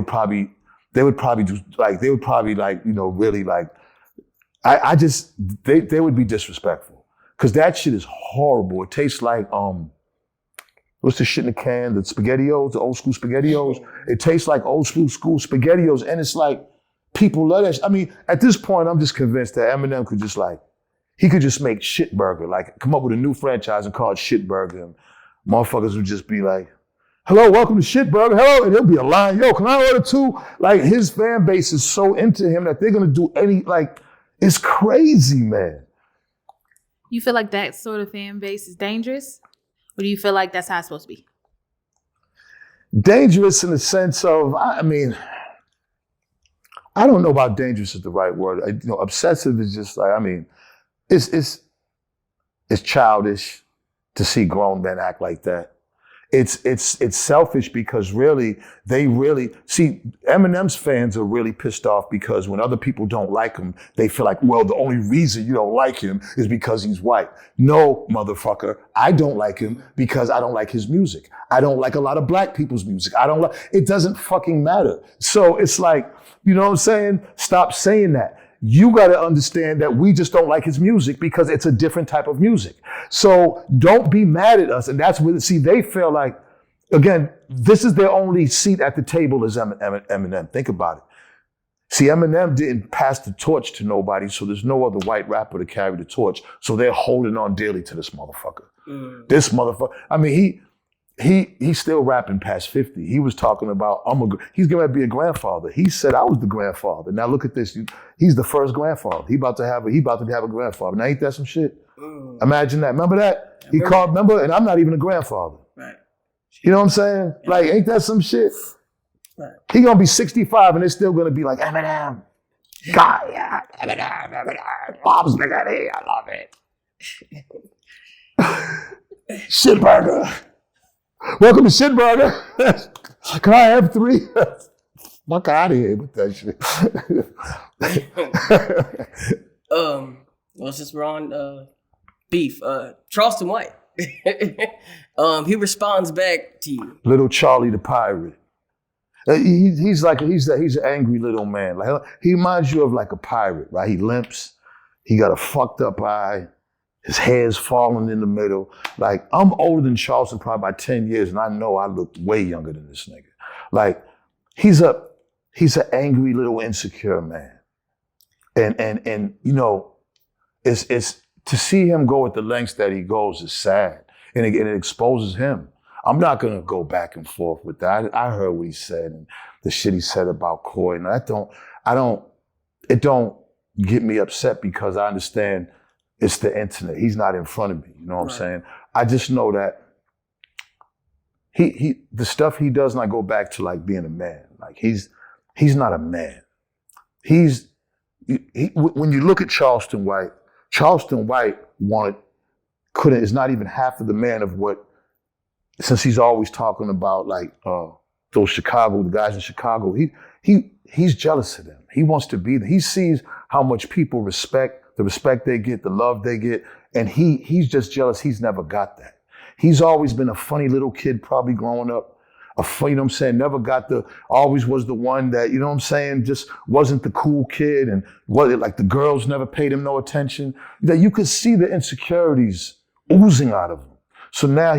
probably do like, you know, really like, they would be disrespectful. Cause that shit is horrible. It tastes like, what's the shit in the can? The SpaghettiOs, the old school SpaghettiOs. It tastes like old school SpaghettiOs. And it's like, people love that shit. I mean, at this point, I'm just convinced that Eminem could just like, he could just make Shit Burger, like come up with a new franchise and call it Shit Burger. And motherfuckers would just be like, hello, welcome to Shit Burger. Hello. And there'll be a line, yo, can I order two? Like his fan base is so into him that they're going to do any, like, it's crazy, man. You feel like that sort of fan base is dangerous? Or do you feel like that's how it's supposed to be? Dangerous in the sense of, I mean, I don't know about dangerous is the right word. You know, obsessive is just like, I mean, it's childish to see grown men act like that. It's selfish because really, see, Eminem's fans are really pissed off because when other people don't like him, they feel like, well, the only reason you don't like him is because he's white. No, motherfucker, I don't like him because I don't like his music. I don't like a lot of black people's music. It doesn't fucking matter. So it's like, you know what I'm saying? Stop saying that. You got to understand that we just don't like his music because it's a different type of music. So don't be mad at us. And that's where, see, they feel like, again, this is their only seat at the table is Eminem. Think about it. See, Eminem didn't pass the torch to nobody, so there's no other white rapper to carry the torch. So they're holding on dearly to this motherfucker. This motherfucker. I mean, he's still rapping past 50. He was talking about he's going to be a grandfather. He said I was the grandfather. Now look at this. He's the first grandfather. He about to have a grandfather. Now ain't that some shit? Imagine that. Remember that? Remember, and I'm not even a grandfather. Right. You know what I'm saying? Yeah. Like, ain't that some shit? Right. He gonna be 65 and it's still gonna be like Eminem. God, yeah, Eminem. Bob's spaghetti. I love it. Shitburger. Welcome to Shitburger. Can I have 3? Fuck out of here with that shit. Well, since we're on beef, Charleston White. He responds back to you. Little Charlie the Pirate. He's an angry little man. Like he reminds you of like a pirate, right? He limps. He got a fucked up eye. His hair's falling in the middle. Like I'm older than Charleston probably by 10 years, and I know I look way younger than this nigga. Like he's an angry little insecure man, and you know, it's to see him go at the lengths that he goes is sad, and it exposes him. I'm not gonna go back and forth with that. I heard what he said and the shit he said about Coy, and it don't get me upset because I understand it's the internet. He's not in front of me. You know what I'm saying? I just know that the stuff he does not go back to like being a man. Like he's not a man. When you look at Charleston White is not even half of the man of what, since he's always talking about like the guys in Chicago, he's jealous of them. He wants to be there. He sees how much people the respect they get, the love they get, and he's just jealous he's never got that. He's always been a funny little kid, probably growing up. You know what I'm saying? Never got always was the one that, you know what I'm saying, just wasn't the cool kid, and like the girls never paid him no attention. That you could see the insecurities oozing out of him. So now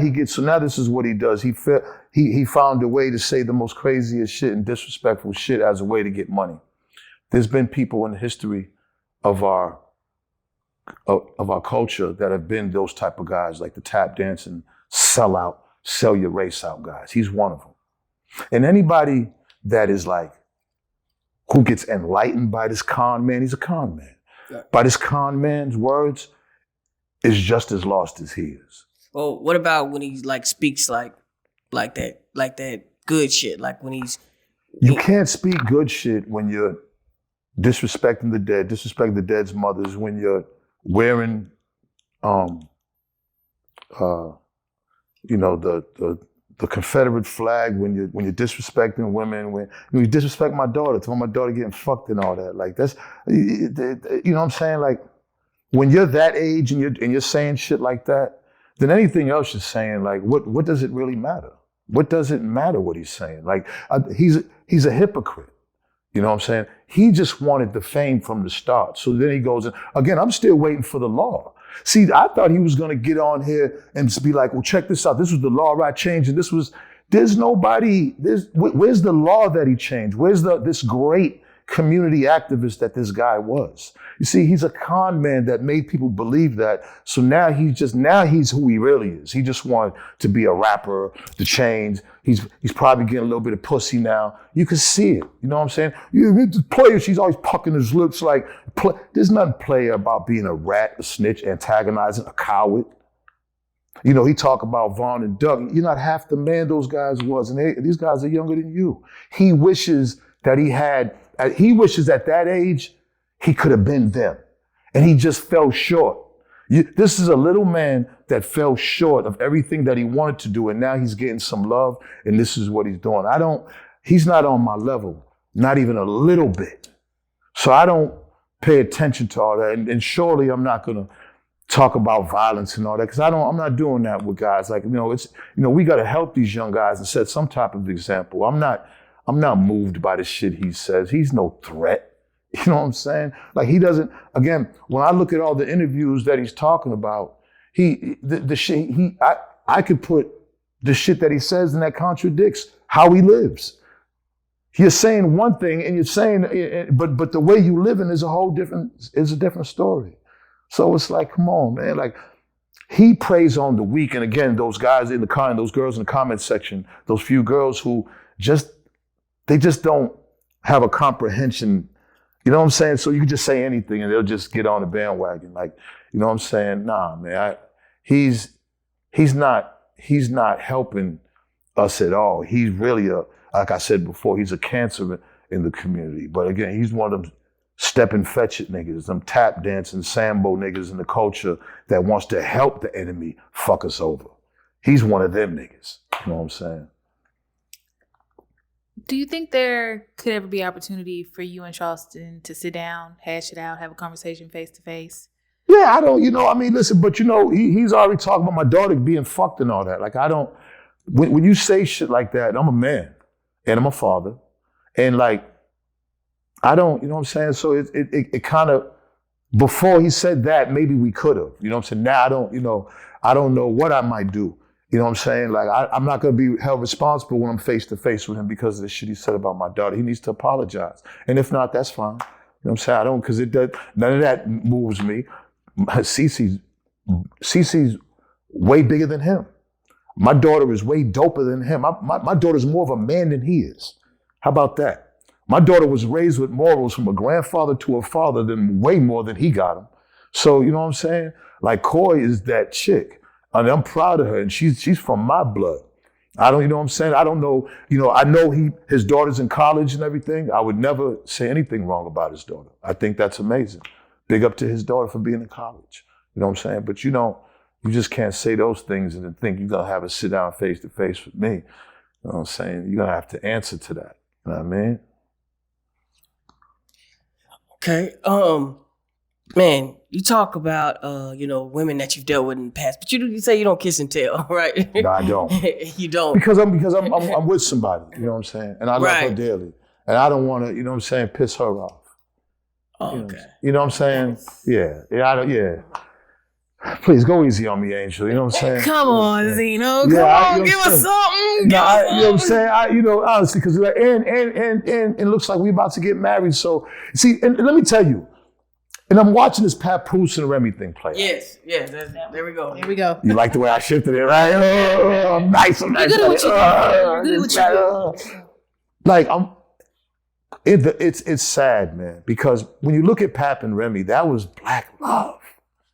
this is what he does. He found a way to say the most craziest shit and disrespectful shit as a way to get money. There's been people in the history of our culture that have been those type of guys, like the tap dancing, sell your race out guys. He's one of them. And anybody that is like, who gets enlightened by this con man, he's a con man. Yeah. By this con man's words, is just as lost as he is. Well, what about when he like speaks like that good shit? Like when you can't speak good shit when you're disrespecting the dead, disrespecting the dead's mothers, when you're wearing, you know, the Confederate flag, when you're disrespecting women, when you disrespect my daughter, telling my daughter getting fucked and all that. Like that's, you know what I'm saying? Like when you're that age and you're saying shit like that, then anything else you're saying, like what does it really matter? What does it matter what he's saying? Like he's a hypocrite. You know what I'm saying? He just wanted the fame from the start. So then he goes, and again, I'm still waiting for the law. See, I thought he was going to get on here and just be like, well, check this out. This was the law I changed. And where's the law that he changed? Where's this great community activist that this guy was? You see, he's a con man that made people believe that. So now he's who he really is. He just wanted to be a rapper, to change. He's probably getting a little bit of pussy now. You can see it. You know what I'm saying? The player, she's always pucking his lips like, there's nothing player about being a rat, a snitch, antagonizing, a coward. You know, he talk about Vaughn and Doug. You're not half the man those guys was, and these guys are younger than you. He wishes at that age, he could have been them. And he just fell short. This is a little man that fell short of everything that he wanted to do, and now he's getting some love, and this is what he's doing. He's not on my level, not even a little bit. So I don't pay attention to all that, and surely I'm not gonna talk about violence and all that, because I'm not doing that with guys. Like, we gotta help these young guys and set some type of example. I'm not moved by the shit he says. He's no threat. You know what I'm saying? Like he doesn't, again, when I look at all the interviews that he's talking about, I could put the shit that he says and that contradicts how he lives. You're saying one thing and you're saying, but the way you live in is a different story. So it's like, come on, man. Like he preys on the weak. And again, those guys in the comment, those girls in the comment section, those few girls who they just don't have a comprehension. You know what I'm saying? So you can just say anything and they'll just get on the bandwagon. Like, you know what I'm saying? Nah, man, he's not helping us at all. He's really like I said before, he's a cancer in the community. But again, he's one of them step and fetch it niggas, them tap dancing Sambo niggas in the culture that wants to help the enemy fuck us over. He's one of them niggas. You know what I'm saying? Do you think there could ever be opportunity for you and Charleston to sit down, hash it out, have a conversation face to face? Yeah, I don't, listen, but he's already talking about my daughter being fucked and all that. Like, I don't, when you say shit like that, I'm a man and I'm a father. And like, I don't, you know what I'm saying? So it kind of, before he said that, maybe we could have, you know what I'm saying? Now I don't know what I might do. You know what I'm saying? Like, I'm not going to be held responsible when I'm face to face with him because of the shit he said about my daughter. He needs to apologize. And if not, that's fine. You know what I'm saying? I don't, because none of that moves me. Cece's way bigger than him. My daughter is way doper than him. My daughter's more of a man than he is. How about that? My daughter was raised with morals from a grandfather to a father than way more than he got them. So, you know what I'm saying? Like, Coy is that chick. And I'm proud of her, and she's from my blood. I don't, you know what I'm saying? I don't know, I know his daughter's in college and everything. I would never say anything wrong about his daughter. I think that's amazing. Big up to his daughter for being in college. You know what I'm saying? But you just can't say those things and then think you're going to have a sit down face to face with me. You know what I'm saying? You're going to have to answer to that. You know what I mean? Okay. Man, you talk about women that you've dealt with in the past, but you say you don't kiss and tell, right? No, I don't. You don't because I'm with somebody. You know what I'm saying? And I love her dearly, and I don't want to, you know what I'm saying, piss her off. Oh, okay. You know what I'm saying? Yeah. Please go easy on me, Angel. You know what I'm saying? Come on, Zeno. Come on, give us something. You know what I'm saying? Honestly, because and it looks like we're about to get married. So see, and let me tell you. And I'm watching this Papoose and Remy thing play. Yes. There we go. Here we go. You like the way I shifted it, right? Oh, I'm nice. You're good at what you do. Like, it's sad, man, because when you look at Pap and Remy, that was black love.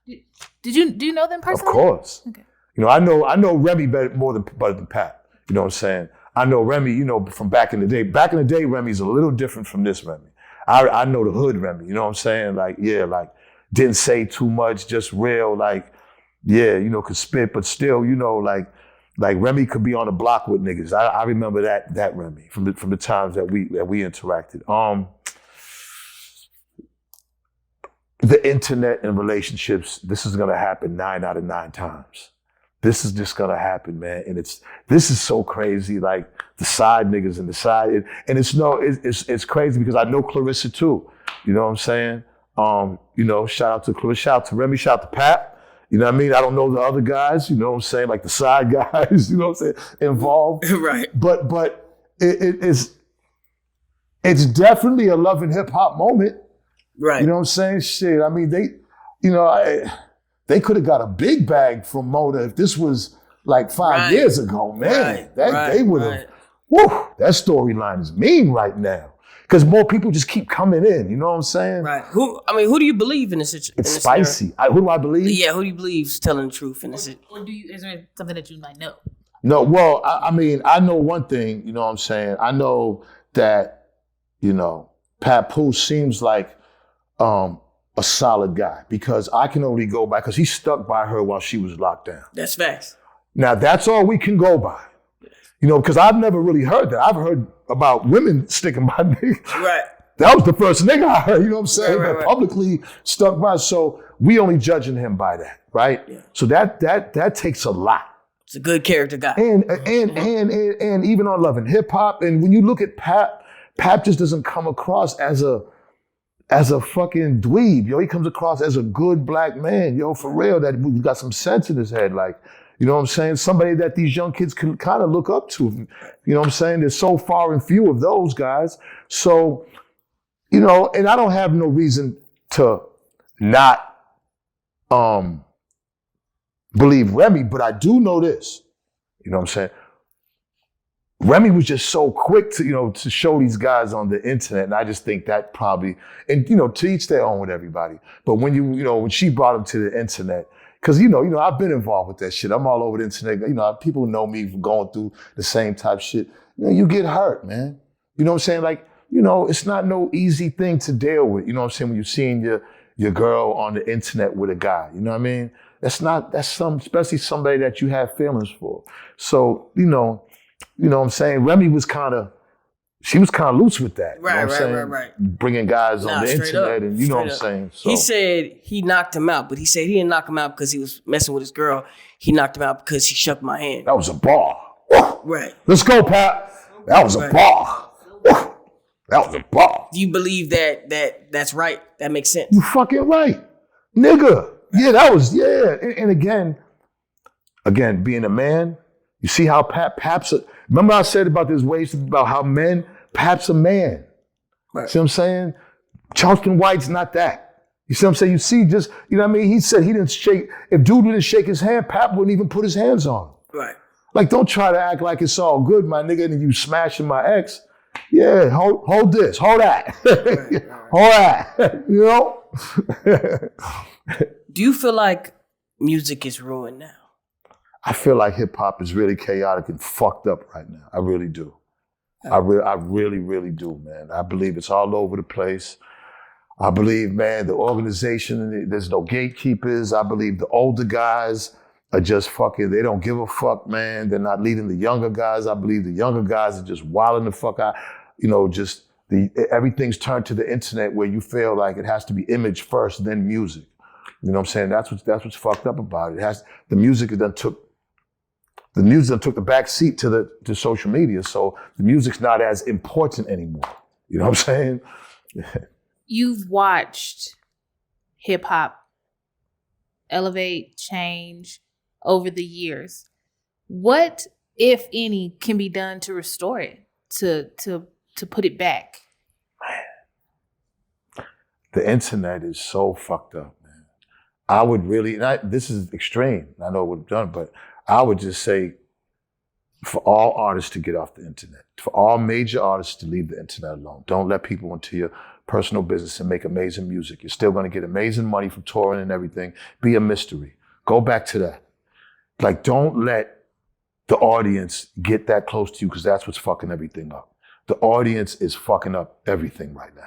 Do you know them personally? Of course. Okay. I know Remy better than Pap. You know what I'm saying? I know Remy, from back in the day. Back in the day, Remy's a little different from this Remy. I know the hood Remy, you know what I'm saying? Like, yeah, like, didn't say too much, just real, like, yeah, could spit, but still, like Remy could be on the block with niggas. I remember that Remy from the times that we interacted. The internet and relationships, this is gonna happen 9 out of 9 times. This is just gonna happen, man. And this is so crazy, like the side niggas and the side, and it's crazy because I know Clarissa too. You know what I'm saying? Shout out to Clarissa, shout out to Remy, shout out to Pat. You know what I mean? I don't know the other guys, you know what I'm saying? Like the side guys, you know what I'm saying? Involved. Right. But it's definitely a love and hip hop moment. Right. You know what I'm saying? Shit. I mean, they could have got a big bag from Moda if this was like 5 years ago, man. They would have. Woo! That storyline is mean right now because more people just keep coming in. You know what I'm saying? Right. Who do you believe in this situation? It's spicy. Who do I believe? Yeah. Who do you believe is telling the truth in this? Or is there something that you might know? No. Well, I mean, I know one thing. You know what I'm saying? I know that Papoose seems like a solid guy because I can only go by because he stuck by her while she was locked down. That's facts. Now that's all we can go by. Because I've never really heard that. I've heard about women sticking by niggas. Right. That was the first nigga I heard, you know what I'm saying? Right. Publicly stuck by. So we only judging him by that, right? Yeah. So that takes a lot. It's a good character guy. And even on Love and Hip Hop, and when you look at Pap just doesn't come across as a fucking dweeb. He comes across as a good black man, for real, that he's got some sense in his head, like, you know what I'm saying? Somebody that these young kids can kind of look up to. You know what I'm saying? There's so far and few of those guys. So, and I don't have no reason to not believe Remy, but I do know this. You know what I'm saying? Remy was just so quick to, to show these guys on the internet. And I just think that probably, and, to each their own with everybody. But when when she brought him to the internet, because, I've been involved with that shit. I'm all over the internet. People know me from going through the same type shit. You get hurt, man. You know what I'm saying? Like, it's not no easy thing to deal with. You know what I'm saying? When you're seeing your girl on the internet with a guy, you know what I mean? Especially somebody that you have feelings for. So, you know what I'm saying? Remy was she was kind of loose with that. Right. Bringing guys on the internet and you know what I'm saying? So. He said he knocked him out, but he said he didn't knock him out because he was messing with his girl. He knocked him out because he shook my hand. That was a bar. Right. Let's go, Pat. That was a bar. That was a bar. Do you believe that's right? That makes sense. You fucking right. Nigga. Yeah, that was, yeah. And again, being a man, you see how Pap's remember I said about this ways about how Pap's a man. Right. See what I'm saying? Charleston White's not that. You see what I'm saying? You see just, you know what I mean? He said he didn't shake, if dude didn't shake his hand, Pap wouldn't even put his hands on him. Right. Like, don't try to act like it's all good, my nigga, and you smashing my ex. Yeah, hold this, hold that. Right. Hold that, you know? Do you feel like music is ruined now? I feel like hip hop is really chaotic and fucked up right now. I really do. I really, really do, man. I believe it's all over the place. I believe, man, the organization, there's no gatekeepers. I believe the older guys are just fucking, they don't give a fuck, man. They're not leading the younger guys. I believe the younger guys are just wilding the fuck out. Everything's turned to the internet where you feel like it has to be image first, then music. You know what I'm saying? That's what's fucked up about it. The music then took the back seat to social media, so the music's not as important anymore. You know what I'm saying? You've watched hip hop elevate, change over the years. What, if any, can be done to restore it, to put it back? The internet is so fucked up, man. I would really, this is extreme. I know what we've done, but I would just say for all artists to get off the internet, for all major artists to leave the internet alone. Don't let people into your personal business and make amazing music. You're still going to get amazing money from touring and everything. Be a mystery. Go back to that. Like, don't let the audience get that close to you because that's what's fucking everything up. The audience is fucking up everything right now.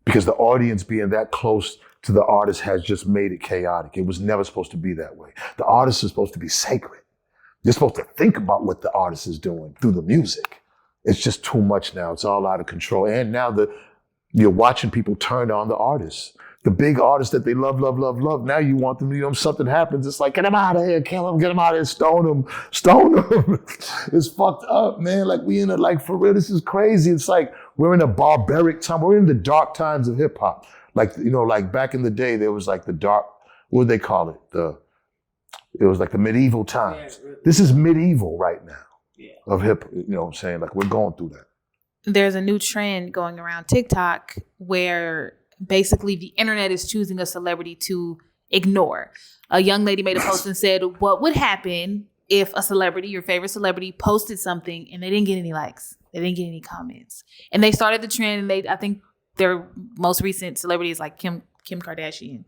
Because the audience being that close to the artist has just made it chaotic. It was never supposed to be that way. The artist is supposed to be sacred. You're supposed to think about what the artist is doing through the music. It's just too much now. It's all out of control. And now you're watching people turn on the artists. The big artists that they love. Now you want them to, something happens. It's like, get him out of here, kill him, get him out of here, stone him. It's fucked up, man. Like for real, this is crazy. It's like we're in a barbaric time. We're in the dark times of hip hop. Like, like back in the day, there was like the dark, what do they call it? It was like the medieval times. Yeah, really. This is medieval right now of hip, you know what I'm saying? Like we're going through that. There's a new trend going around TikTok where basically the internet is choosing a celebrity to ignore. A young lady made a post and said, what would happen if a celebrity, your favorite celebrity, posted something and they didn't get any likes? They didn't get any comments. And they started the trend, and I think their most recent celebrity is like Kim Kardashian.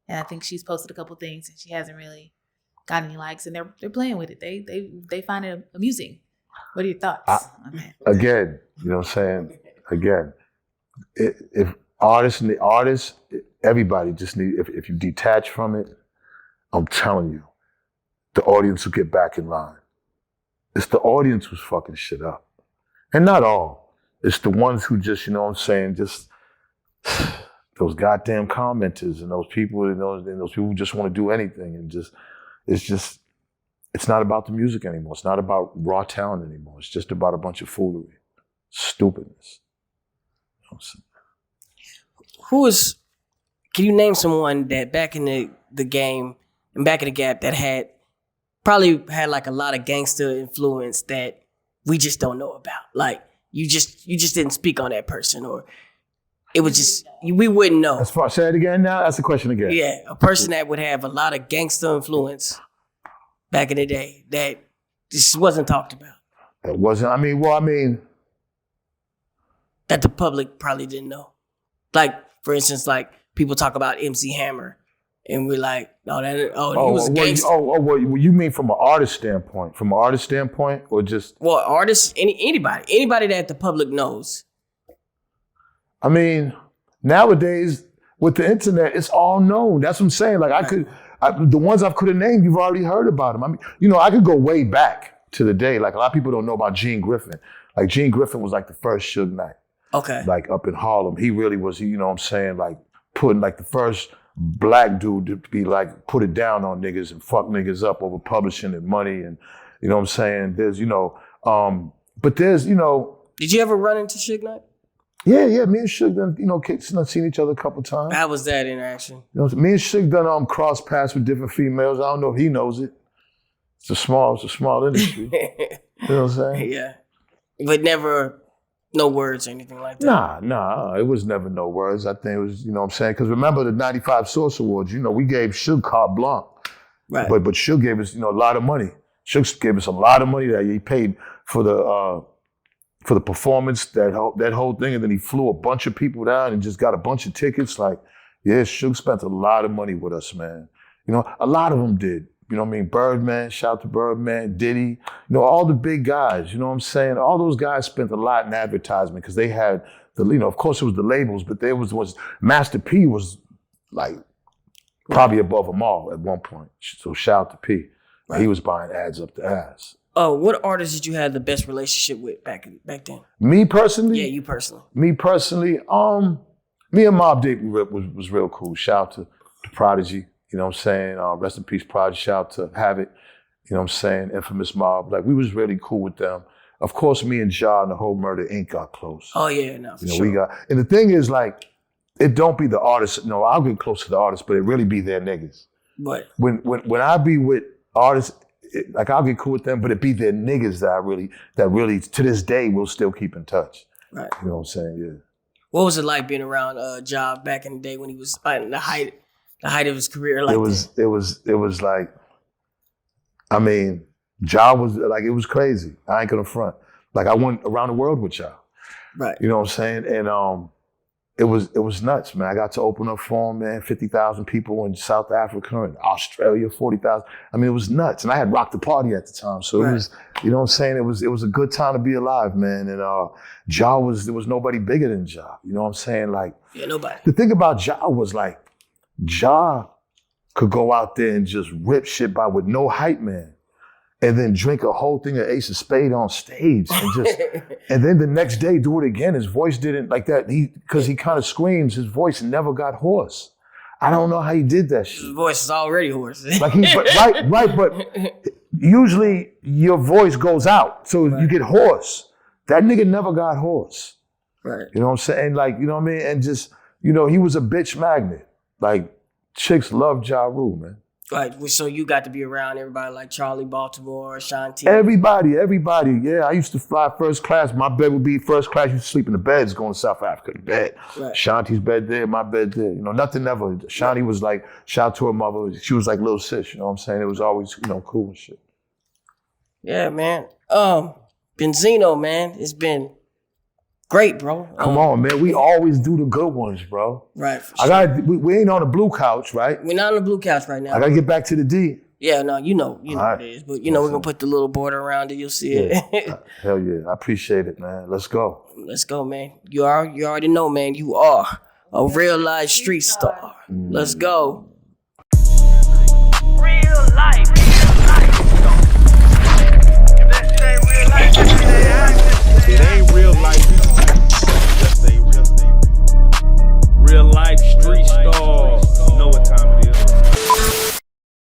And I think she's posted a couple things and she hasn't really got any likes, and they're playing with it. They find it amusing. What are your thoughts on that? Again, you know what I'm saying? Again, if artists, everybody just need, if you detach from it, I'm telling you, the audience will get back in line. It's the audience who's fucking shit up. And not all. It's the ones who just, you know what I'm saying, just those goddamn commenters and those people, and those people who just want to do anything and just, it's not about the music anymore. It's not about raw talent anymore. It's just about a bunch of foolery, stupidness. You know what I'm saying? Can you name someone that back in the game and back in the gap that probably had like a lot of gangster influence that we just don't know about? Like you just didn't speak on that person, or it was just we wouldn't know. As far say it again now. That's the question again. Yeah, a person that would have a lot of gangster influence back in the day that just wasn't talked about. That wasn't. I mean, that the public probably didn't know. Like, for instance, like people talk about MC Hammer, and we're like, no, he was a gangster. Well, you mean from an artist standpoint? From an artist standpoint, or just? Well, artists, anybody that the public knows. I mean, nowadays with the internet, it's all known. That's what I'm saying. Like the ones I could have named, you've already heard about them. I mean, I could go way back to the day. Like a lot of people don't know about Gene Griffin. Like Gene Griffin was like the first Suge Knight. Okay. Like up in Harlem. He really was, you know what I'm saying, like putting like the first black dude to be like, put it down on niggas and fuck niggas up over publishing and money and, you know what I'm saying? There's, but there's, Did you ever run into Suge Knight? Yeah, me and Suge done, seen each other a couple times. How was that interaction? Me and Suge done cross paths with different females. I don't know if he knows it. It's a small industry. You know what I'm saying? Yeah. But never no words or anything like that? Nah. It was never no words. I think it was, you know what I'm saying? Because remember the 95 Source Awards, we gave Suge carte blanche. Right. But Suge gave us, a lot of money. Suge gave us a lot of money that he paid for the performance, that whole thing, and then he flew a bunch of people down and just got a bunch of tickets. Like, yeah, Suge spent a lot of money with us, man. A lot of them did. You know what I mean? Birdman, shout to Birdman, Diddy, all the big guys, you know what I'm saying? All those guys spent a lot in advertisement because they had of course it was the labels, but there was Master P was like probably above them all at one point. So shout to P. Right. He was buying ads up the ass. Oh, what artists did you have the best relationship with back then? Me personally? Yeah, you personally. Me personally, me and Mobb Deep was real cool. Shout to Prodigy. You know what I'm saying? Rest in peace, Prodigy. Shout to Havoc. You know what I'm saying? Infamous Mob. Like, we was really cool with them. Of course, me and Ja and the whole Murder Inc. got close. Oh, yeah, no, for sure. And the thing is, like, it don't be the artist. No, I'll get close to the artist, but it really be their niggas. What? When I be with artists, I'll get cool with them, but it be their niggas that really, to this day, will still keep in touch. Right. You know what I'm saying? Yeah. What was it like being around Ja back in the day when he was at the height of his career? Like it was like, I mean, Ja was like, it was crazy. I ain't gonna front. Like, I went around the world with Ja. Right. You know what I'm saying? And it was nuts, man. I got to open up for him, man. 50,000 people in South Africa and Australia, 40,000. I mean, it was nuts. And I had rocked the party at the time. So it was, you know what I'm saying? It was a good time to be alive, man. And Ja there was nobody bigger than Ja. You know what I'm saying? Like, yeah, nobody. The thing about Ja was like, Ja could go out there and just rip shit by with no hype man. And then drink a whole thing of Ace of Spade on stage and just, and then the next day do it again. His voice didn't like that. Because he kind of screams, his voice never got hoarse. I don't know how he did that shit. His voice is already hoarse. But usually your voice goes out, so you get hoarse. That nigga never got hoarse. Right. You know what I'm saying? Like, you know what I mean? And just, he was a bitch magnet. Like, chicks love Ja Rule, man. Like, so you got to be around everybody like Charlie Baltimore, Shanti. Everybody. Yeah, I used to fly first class. My bed would be first class. You sleep in the beds going to South Africa, the bed. Right. Shanti's bed there, my bed there. Nothing ever. Shanti was like, shout out to her mother. She was like little sis, you know what I'm saying? It was always, cool and shit. Yeah, man. Benzino, man, it's been great, bro. Come on, man. We always do the good ones, bro. Right. For sure. We ain't on the blue couch, right? We're not on the blue couch right now. I gotta get back to the D. Yeah, no, you know what it is. But we're gonna put the little border around it. You'll see it. Hell yeah. I appreciate it, man. Let's go. Let's go, man. You already know, man. You are a real life street star. Let's go. Real life.